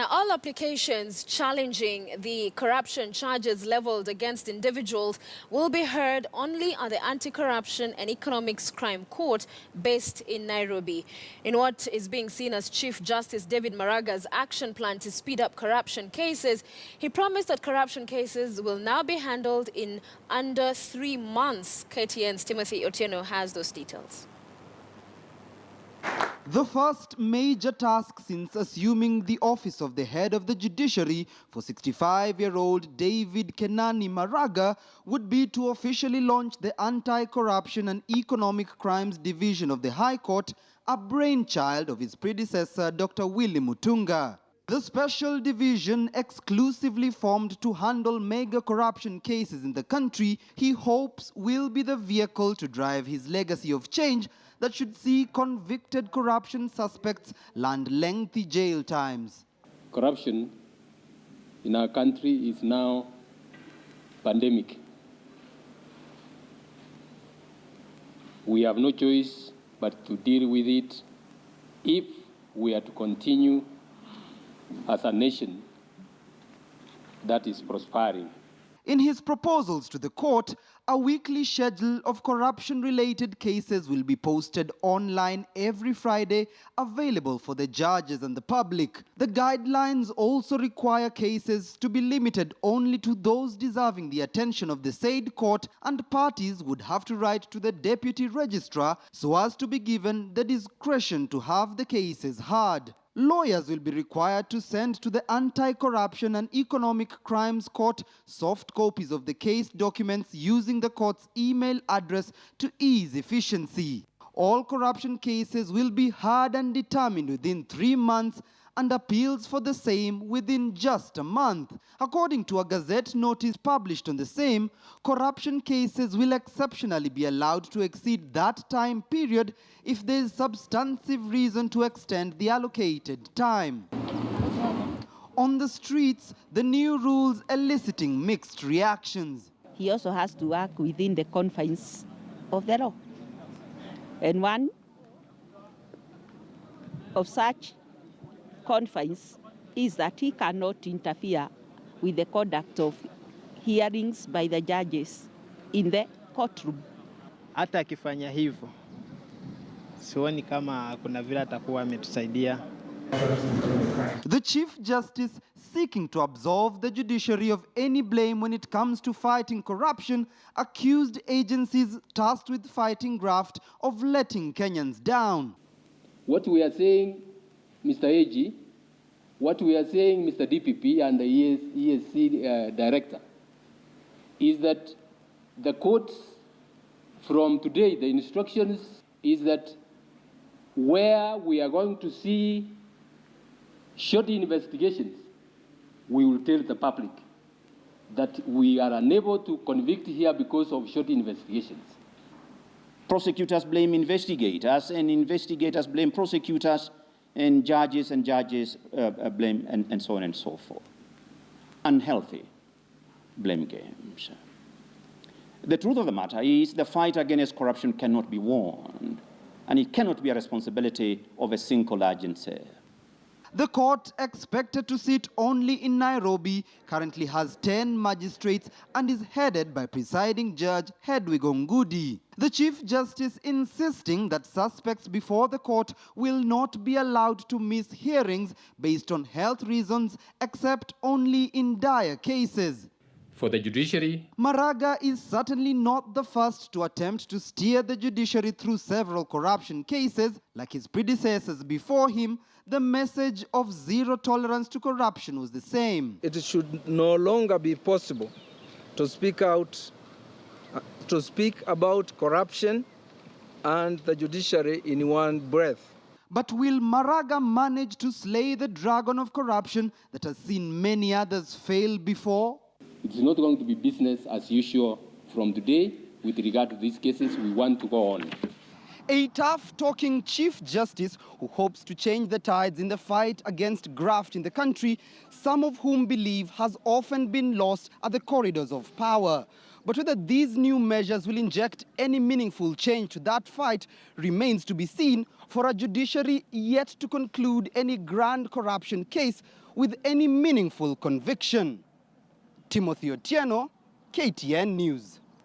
Now, all applications challenging the corruption charges leveled against individuals will be heard only at the Anti-Corruption and Economics Crime Court based in Nairobi. In what is being seen as Chief Justice David Maraga's action plan to speed up corruption cases, he promised that corruption cases will now be handled in under 3 months. KTN's Timothy Otieno has those details. The first major task since assuming the office of the head of the judiciary for 65-year-old David Maraga would be to officially launch the Anti-Corruption and Economic Crimes Division of the High Court, a brainchild of his predecessor, Dr. Willy Mutunga. The special division, exclusively formed to handle mega corruption cases in the country, he hopes will be the vehicle to drive his legacy of change that should see convicted corruption suspects land lengthy jail times. Corruption in our country is now pandemic. We have no choice but to deal with it if we are to continue as a nation that is prospering. In his proposals to the court, a weekly schedule of corruption-related cases will be posted online every Friday, available for the judges and the public. The guidelines also require cases to be limited only to those deserving the attention of the said court, and parties would have to write to the deputy registrar so as to be given the discretion to have the cases heard. Lawyers will be required to send to the Anti-Corruption and Economic Crimes Court soft copies of the case documents using the court's email address to ease efficiency. All corruption cases will be heard and determined within 3 months, and appeals for the same within just a month. According to a Gazette notice published on the same, corruption cases will exceptionally be allowed to exceed that time period if there is substantive reason to extend the allocated time. On the streets, the new rules eliciting mixed reactions. He also has to work within the confines of the law. And one of such confines is that he cannot interfere with the conduct of hearings by the judges in the courtroom. Hata akifanya hivyo, sioni kama kuna vile atakuwa ametusaidia. The Chief Justice, seeking to absolve the judiciary of any blame when it comes to fighting corruption, accused agencies tasked with fighting graft of letting Kenyans down. What we are saying, Mr. AG, what we are saying, Mr. DPP and the ESC director, is that the courts from today, the instructions is that where we are going to see short investigations, we will tell the public that we are unable to convict here because of short investigations. Prosecutors blame investigators, and investigators blame prosecutors, and judges blame, and so on and so forth. Unhealthy blame games. The truth of the matter is the fight against corruption cannot be won, and it cannot be a responsibility of a single agency. The court, expected to sit only in Nairobi, currently has 10 magistrates and is headed by presiding judge Hedwig Ongudi. The Chief Justice insisting that suspects before the court will not be allowed to miss hearings based on health reasons, except only in dire cases. For the judiciary, Maraga is certainly not the first to attempt to steer the judiciary through several corruption cases. Like his predecessors before him, the message of zero tolerance to corruption was the same. It should no longer be possible to speak about corruption and the judiciary in one breath. But will Maraga manage to slay the dragon of corruption that has seen many others fail before? It's not going to be business as usual from today. With regard to these cases, we want to go on. A tough-talking Chief Justice who hopes to change the tides in the fight against graft in the country, some of whom believe has often been lost at the corridors of power. But whether these new measures will inject any meaningful change to that fight remains to be seen, for a judiciary yet to conclude any grand corruption case with any meaningful conviction. Timothy Otieno, KTN News.